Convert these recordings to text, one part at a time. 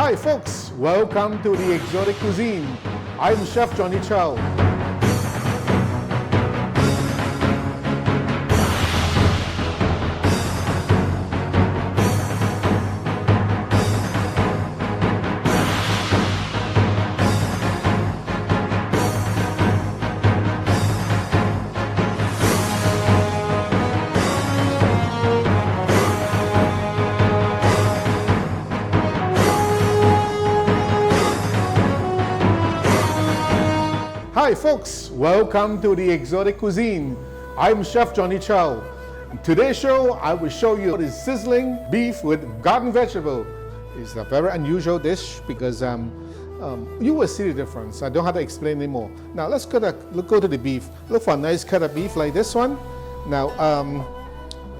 Hi folks, welcome to the Exotic Cuisine. I'm Chef Johnny Chow. Hi folks, welcome to the Exotic Cuisine. I'm Chef Johnny Chow. In today's show, I will show you the sizzling beef with garden vegetable. It's a very unusual dish because you will see the difference. I don't have to explain anymore. Now let's go to the beef. Look for a nice cut of beef like this one. Now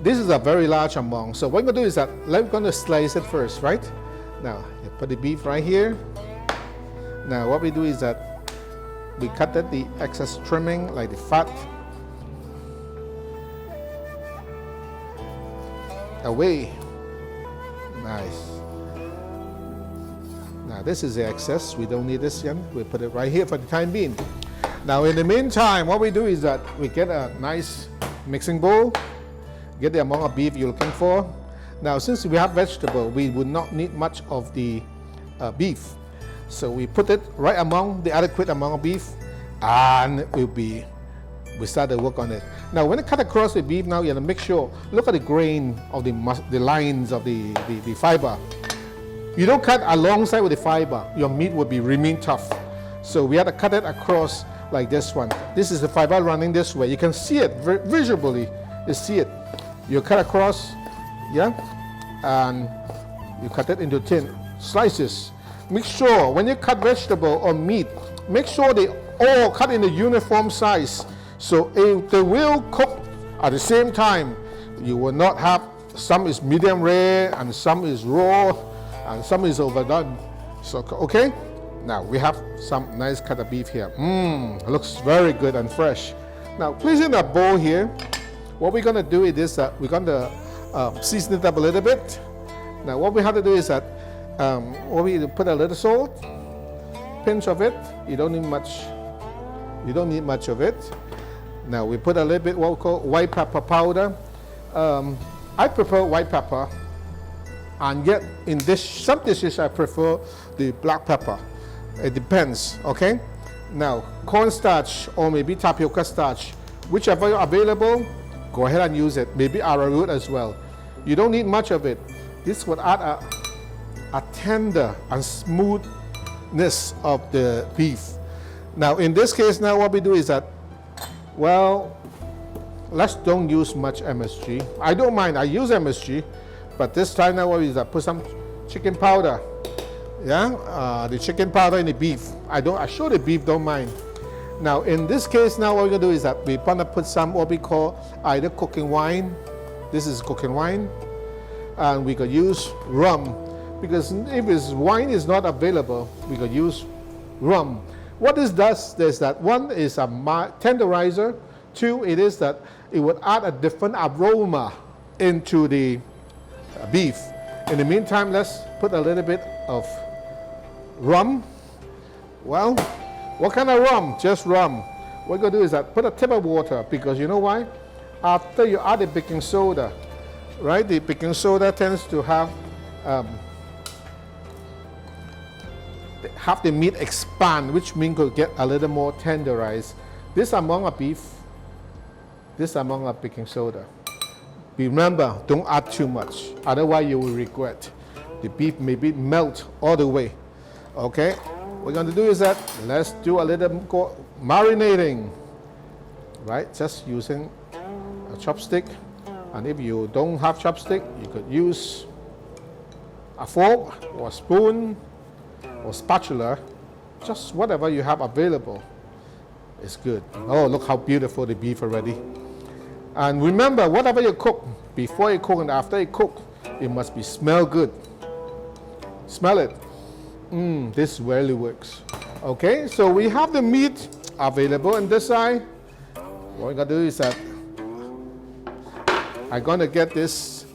this is a very large amount. So what I'm going to do is that we're going to slice it first, right? Now you put the beef right here. Now what we do is that we cut the excess trimming, like the fat, away. Nice. Now this is the excess. We don't need this yet. We put it right here for the time being. Now in the meantime, what we do is that we get a nice mixing bowl, get the amount of beef you're looking for. Now since we have vegetable, we would not need much of the beef. So we put it right among the adequate amount of beef, and we start to work on it. Now when I cut across the beef, now you have to make sure, look at the grain of the lines of the fiber. You don't cut alongside with the fiber, your meat will remain tough. So we have to cut it across like this one. This is the fiber running this way. You can see it visually, you see it. You cut across, yeah, and you cut it into thin slices. Make sure when you cut vegetable or meat, make sure they all cut in a uniform size. So if they will cook at the same time, you will not have some is medium rare and some is raw and some is overdone. So okay, now we have some nice cut of beef here. It looks very good and fresh. Now please in that bowl here, what we're gonna do is that we're gonna season it up a little bit. Now what we have to do is that we put a little salt, pinch of it. You don't need much. You don't need much of it. Now we put a little bit what we call white pepper powder. I prefer white pepper, and yet in some dishes I prefer the black pepper. It depends. Okay. Now cornstarch or maybe tapioca starch, whichever is available, go ahead and use it. Maybe arrowroot as well. You don't need much of it. This would add a tender and smoothness of the beef. Now in this case, now what we do is that, well, let's don't use much MSG. I don't mind, I use MSG, but this time now what is that, put some chicken powder. Yeah, the chicken powder in the beef. I show the beef, don't mind. Now in this case, now what we're gonna do is that we're gonna put some what we call either cooking wine. This is cooking wine, and we could use rum. Because if wine is not available, we could use rum. What this does is that one is a tenderizer. Two, it is that it would add a different aroma into the beef. In the meantime, let's put a little bit of rum. Well, what kind of rum? Just rum. What we're going to do is that put a tip of water, because you know why? After you add the baking soda, right? The baking soda tends to have the meat expand, which means could get a little more tenderized. This amount of beef, this amount of baking soda. Remember, don't add too much, otherwise you will regret. The beef maybe melt all the way. Okay, what we're going to do is that let's do a little marinating, right? Just using a chopstick, and if you don't have chopstick, you could use a fork or a spoon or spatula, just whatever you have available is good. Oh, look how beautiful the beef already. And remember, whatever you cook, before you cook and after you cook, it must smell good. Smell it. This really works. Okay, so we have the meat available on this side. What we're gonna do is that I'm gonna get this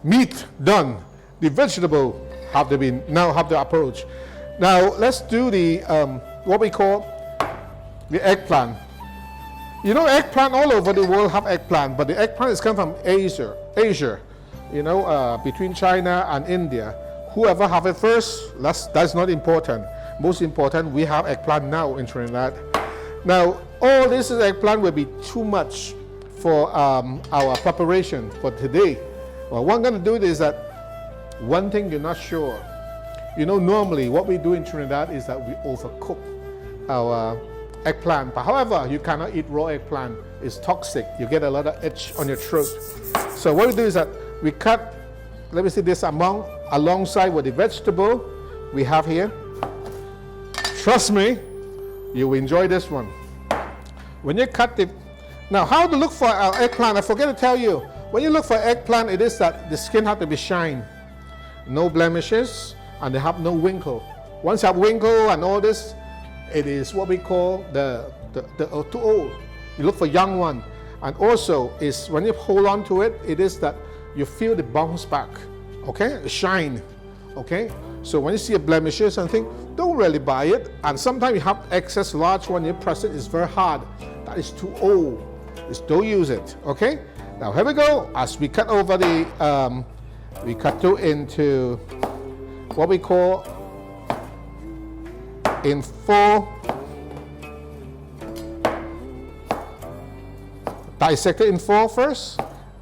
meat done. the vegetable have to be now have the approach. Now let's do the what we call the eggplant. You know, eggplant all over the world have eggplant, but the eggplant is come from Asia. You know, between China and India. Whoever have it first, that's not important. Most important, we have eggplant now in Trinidad. Now, all this eggplant will be too much for our preparation for today. Well, what I'm going to do is that one thing you're not sure. You know, normally what we do in Trinidad is that we overcook our eggplant. But however, you cannot eat raw eggplant. It's toxic. You get a lot of itch on your throat. So what we do is that we cut, let me see this alongside with the vegetable we have here. Trust me, you will enjoy this one. When you cut it, now how to look for our eggplant, I forget to tell you. When you look for eggplant, it is that the skin has to be shine, no blemishes, and they have no wrinkle. Once you have wrinkle and all this, it is what we call the too old. You look for young one. And also is when you hold on to it, it is that you feel the bounce back, okay? The shine, okay? So when you see a blemishes and think, don't really buy it. And sometimes you have excess large one, you press it, it's very hard. That is too old. Just don't use it, okay? Now here we go. As we cut over the, we cut through into what we call in 4, dissect it in 4 first,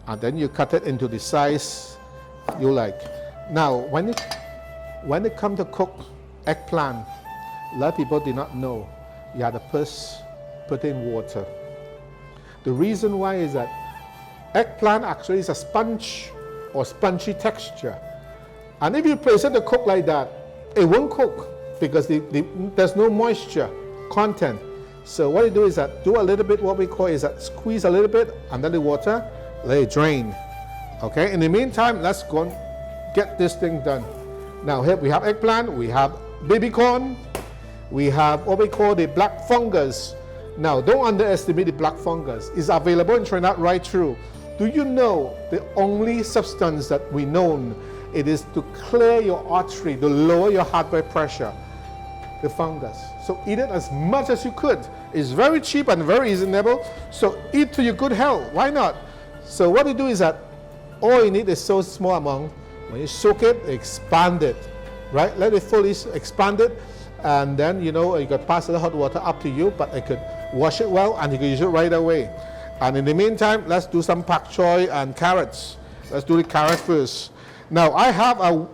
and then you cut it into the size you like. Now, when it comes to cook eggplant, a lot of people do not know you have to first put in water. The reason why is that eggplant actually is a sponge or spongy texture. And if you place it to cook like that, it won't cook because there's no moisture content. So what you do is that do a little bit, what we call is that squeeze a little bit under the water, let it drain. Okay, in the meantime, let's go and get this thing done. Now here we have eggplant, we have baby corn, we have what we call the black fungus. Now don't underestimate the black fungus. It's available in Trinidad right through. Do you know the only substance that we know it is to clear your artery, to lower your heart blood pressure? The fungus. So eat it as much as you could. It's very cheap and very reasonable. So eat to your good health. Why not? So what you do is that all you need is so small amount. When you soak it, expand it, right? Let it fully expand it, and then you know you could pass the hot water up to you, but I could wash it well and you can use it right away. And in the meantime, let's do some pak choy and carrots. Let's do the carrot first. Now I have a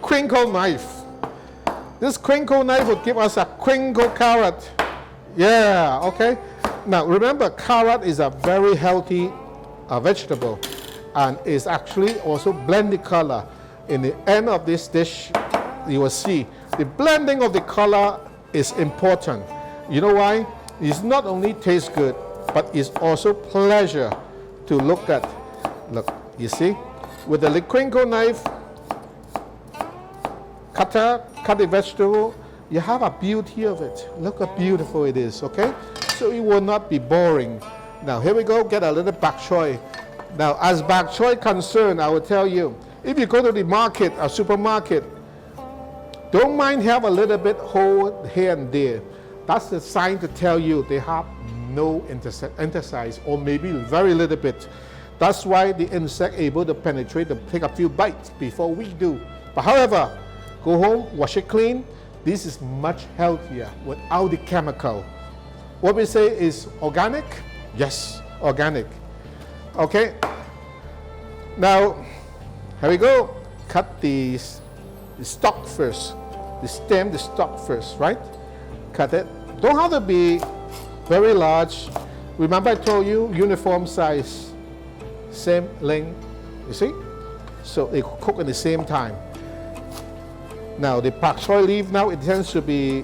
crinkle knife. This crinkle knife will give us a crinkle carrot. Yeah, okay. Now remember, carrot is a very healthy vegetable and is actually also blended color. In the end of this dish, you will see the blending of the color is important. You know why? It's not only tastes good, but it's also pleasure to look at. Look, you see? With the crinkle knife, cut the vegetable, you have a beauty of it. Look how beautiful it is, okay? So it will not be boring. Now here we go, get a little bak choy. Now as bak choy concerned, I will tell you, if you go to the market, a supermarket, don't mind have a little bit whole here and there. That's the sign to tell you they have no insecticide or maybe very little bit. That's why the insect able to penetrate, to take a few bites before we do. But however, go home, wash it clean. This is much healthier without the chemical. What we say is organic? Yes, organic. Okay. Now, here we go. Cut the stalk first. The stem, the stalk first, right? Cut it. Don't have to be very large. Remember I told you, uniform size. Same length, you see? So they cook at the same time. Now the pak choy leaf now, it tends to be,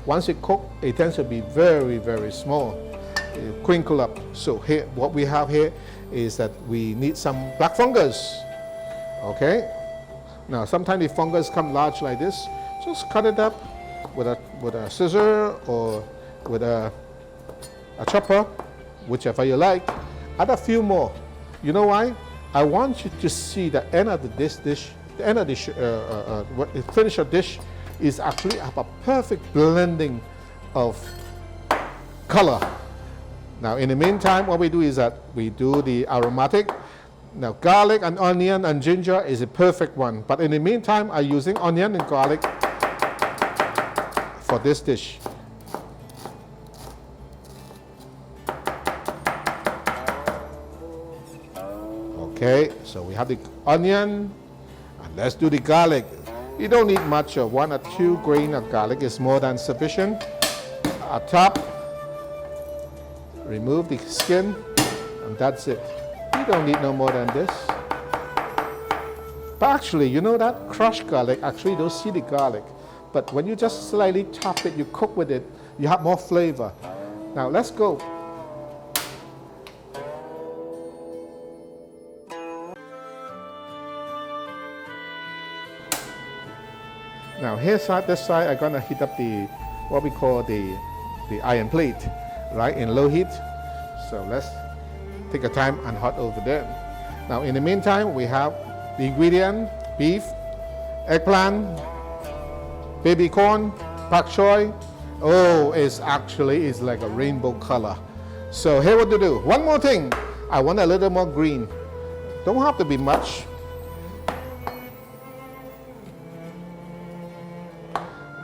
once it cook, it tends to be very, very small. It crinkle up. So here, what we have here is that we need some black fungus. Okay? Now sometimes the fungus come large like this. Just cut it up with a scissor or with a chopper, whichever you like. Add a few more. You know why? I want you to see the end of this dish the end of the finish of dish is actually have a perfect blending of color. Now in the meantime, what we do is that we do the aromatic. Now garlic and onion and ginger is a perfect one, but in the meantime I'm using onion and garlic for this dish. Okay, so we have the onion, and let's do the garlic. You don't need much of 1 or 2 grains of garlic is more than sufficient. At top, remove the skin, and that's it. You don't need no more than this. But actually, you know that crushed garlic, actually you don't see the garlic. But when you just slightly chop it, you cook with it, you have more flavor. Now let's go. Now here side, this side, I'm gonna heat up the, what we call the iron plate, right, in low heat. So let's take a time and hot over there. Now in the meantime, we have the ingredient, beef, eggplant, baby corn, pak choy. Oh, it's like a rainbow color. So here what to do. One more thing, I want a little more green. Don't have to be much.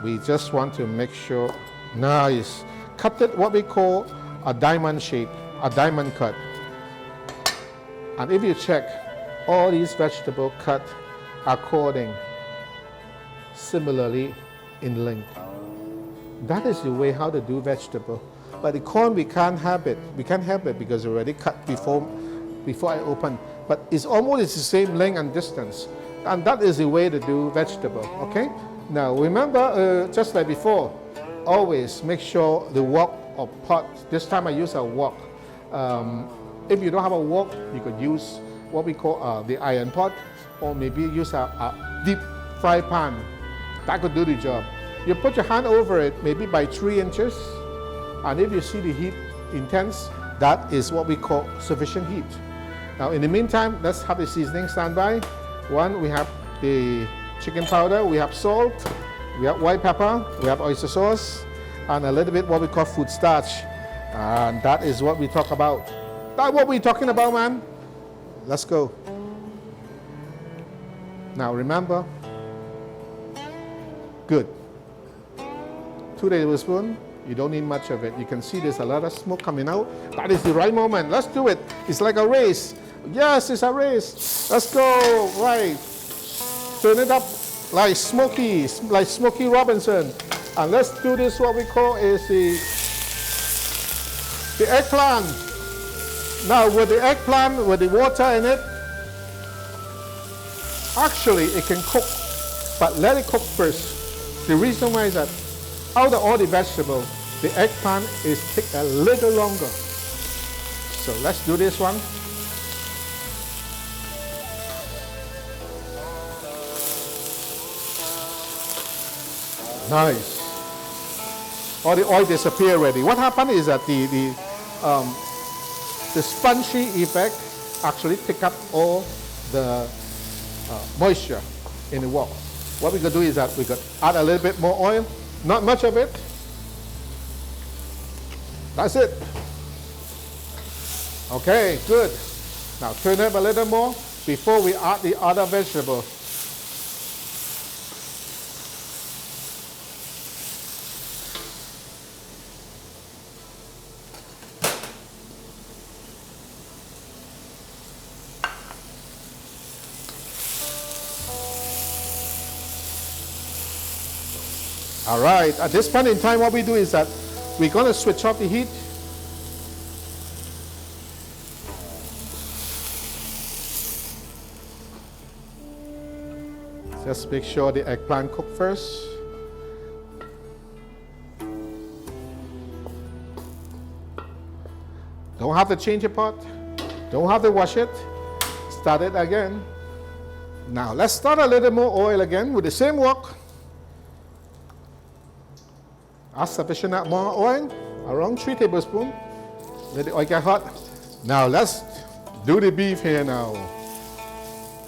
We just want to make sure, nice. Cut it what we call a diamond shape, a diamond cut. And if you check, all these vegetables cut according, similarly in length. That is the way how to do vegetable. But the corn, we can't have it. We can't have it because we already cut before I open. But it's almost the same length and distance. And that is the way to do vegetable, okay? Now remember, just like before, always make sure the wok or pot, this time I use a wok. If you don't have a wok, you could use what we call the iron pot, or maybe use a deep fry pan. That could do the job. You put your hand over it, maybe by 3 inches, and if you see the heat intense, that is what we call sufficient heat. Now in the meantime, let's have the seasoning standby. One, we have the chicken powder, we have salt, we have white pepper, we have oyster sauce, and a little bit what we call food starch. And that is what we talk about. That's what we're talking about, man. Let's go. Now remember, good. 2 tablespoons, you don't need much of it. You can see there's a lot of smoke coming out. That is the right moment. Let's do it. It's like a race. Yes, it's a race. Let's go. Right. Turn it up like Smokey Robinson. And let's do this, what we call is the eggplant. Now with the eggplant, with the water in it, actually it can cook, but let it cook first. The reason why is that out of all the vegetables, the eggplant is take a little longer. So let's do this one. Nice. All the oil disappear already. What happened is that the spongy effect actually pick up all the moisture in the wok. What we could do is that we could add a little bit more oil, not much of it. That's it. Okay, good. Now turn it up a little more before we add the other vegetable. All right, at this point in time, what we do is that we're going to switch off the heat. Just make sure the eggplant cook first. Don't have to change the pot. Don't have to wash it. Start it again. Now let's start a little more oil again with the same wok. Add sufficient amount of oil, around 3 tablespoons. Let the oil get hot. Now let's do the beef here now.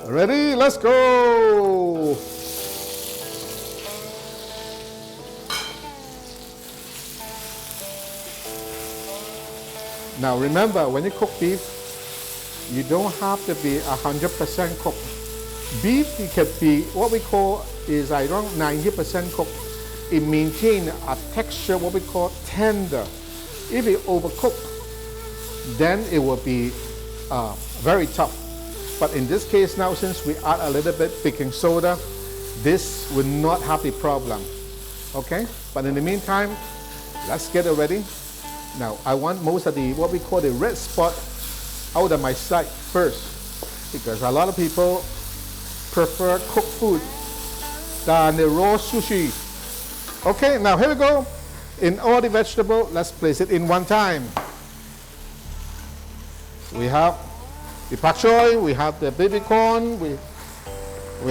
Ready? Let's go. Now remember, when you cook beef, you don't have to be 100% cooked. Beef, it can be what we call is around 90% cooked. It maintains a texture what we call tender. If it overcooked, then it will be very tough. But in this case now, since we add a little bit baking soda, this will not have the problem. Okay? But in the meantime, let's get it ready. Now, I want most of the, what we call the red spot out of my side first, because a lot of people prefer cooked food than the raw sushi. Okay, now here we go. In all the vegetable, let's place it in one time. We have the pak choy, we have the baby corn, we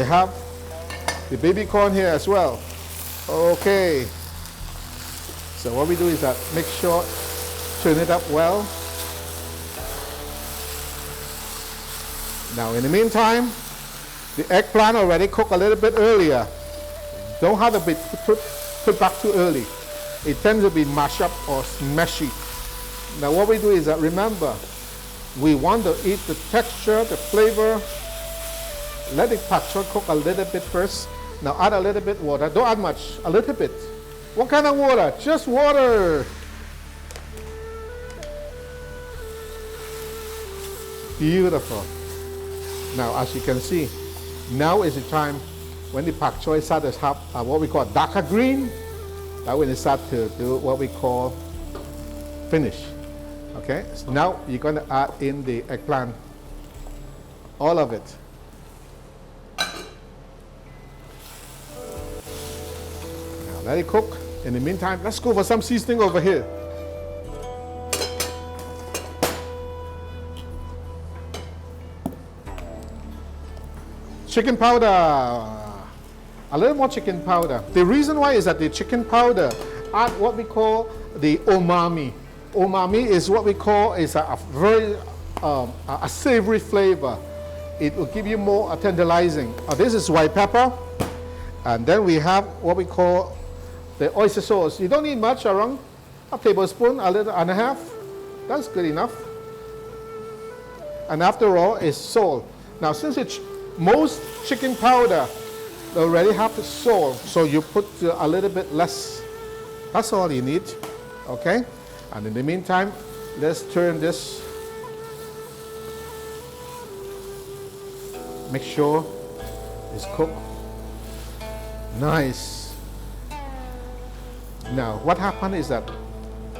have the baby corn here as well. Okay. So what we do is that make sure turn it up well. Now in the meantime, the eggplant already cooked a little bit earlier. Don't have to be put back too early. It tends to be mashed up or smashy. Now what we do is that, remember, we want to eat the texture, the flavor. Let the pak choy cook a little bit first. Now add a little bit water. Don't add much, a little bit. What kind of water? Just water. Beautiful. Now, as you can see, now is the time when the pak choy starts to have what we call darker green. That when it starts to do what we call finish. Okay, so now you're going to add in the eggplant, all of it. Now let it cook. In the meantime, let's go for some seasoning over here. Chicken powder, a little more chicken powder. The reason why is that the chicken powder add what we call the umami. Umami is what we call is a very a savory flavor. It will give you more tantalizing. This is white pepper, and then we have what we call the oyster sauce. You don't need much, around a tablespoon, a little and a half. That's good enough. And after all, is salt. Now, since it's most chicken powder they already have the salt, so you put a little bit less. That's all you need. Okay? And in the meantime, let's turn this. Make sure it's cooked. Nice. Now, what happened is that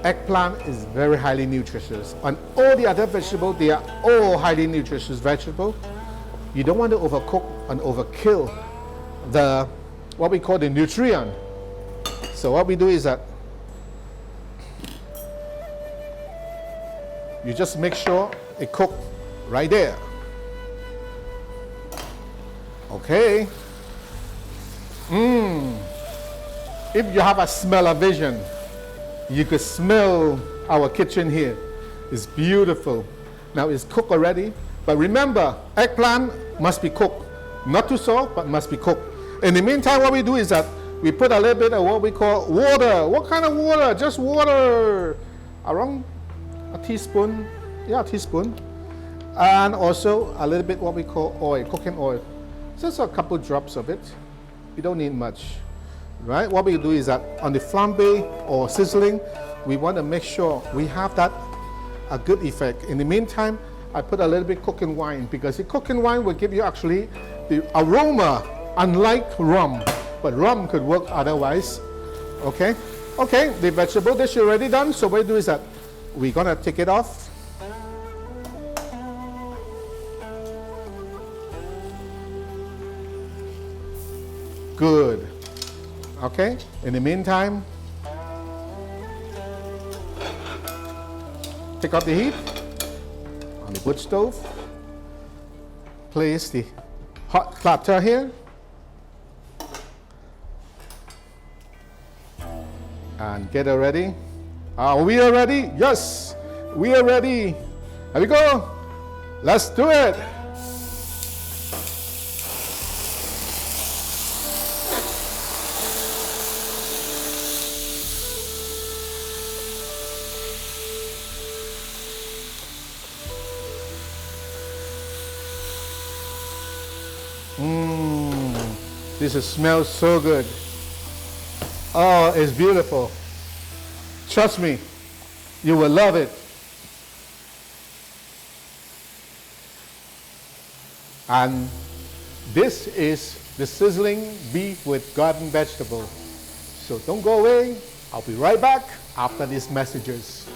eggplant is very highly nutritious. And all the other vegetables, they are all highly nutritious vegetables. You don't want to overcook and overkill the, what we call the nutrient. So what we do is that you just make sure it cooked right there. Okay. If you have a smell-o-vision, you could smell our kitchen here. It's beautiful. Now it's cooked already. But remember, eggplant must be cooked. Not too soft, but must be cooked. In the meantime, what we do is that we put a little bit of what we call water. What kind of water? Just water. Around a teaspoon. Yeah, a teaspoon. And also a little bit what we call oil, cooking oil. Just a couple drops of it. You don't need much. Right? What we do is that on the flambe or sizzling, we want to make sure we have that a good effect. In the meantime, I put a little bit cooking wine, because the cooking wine will give you actually the aroma, unlike rum. But rum could work otherwise. Okay? Okay, the vegetable dish is already done. So what we do is that we're going to take it off. Good. Okay? In the meantime, take out the heat. On the wood stove, place the hot platter here, and get it ready. Are we ready? Yes, we are ready. Here we go. Let's do it. This smells so good. Oh, it's beautiful. Trust me, you will love it. And this is the sizzling beef with garden vegetable. So don't go away. I'll be right back after these messages.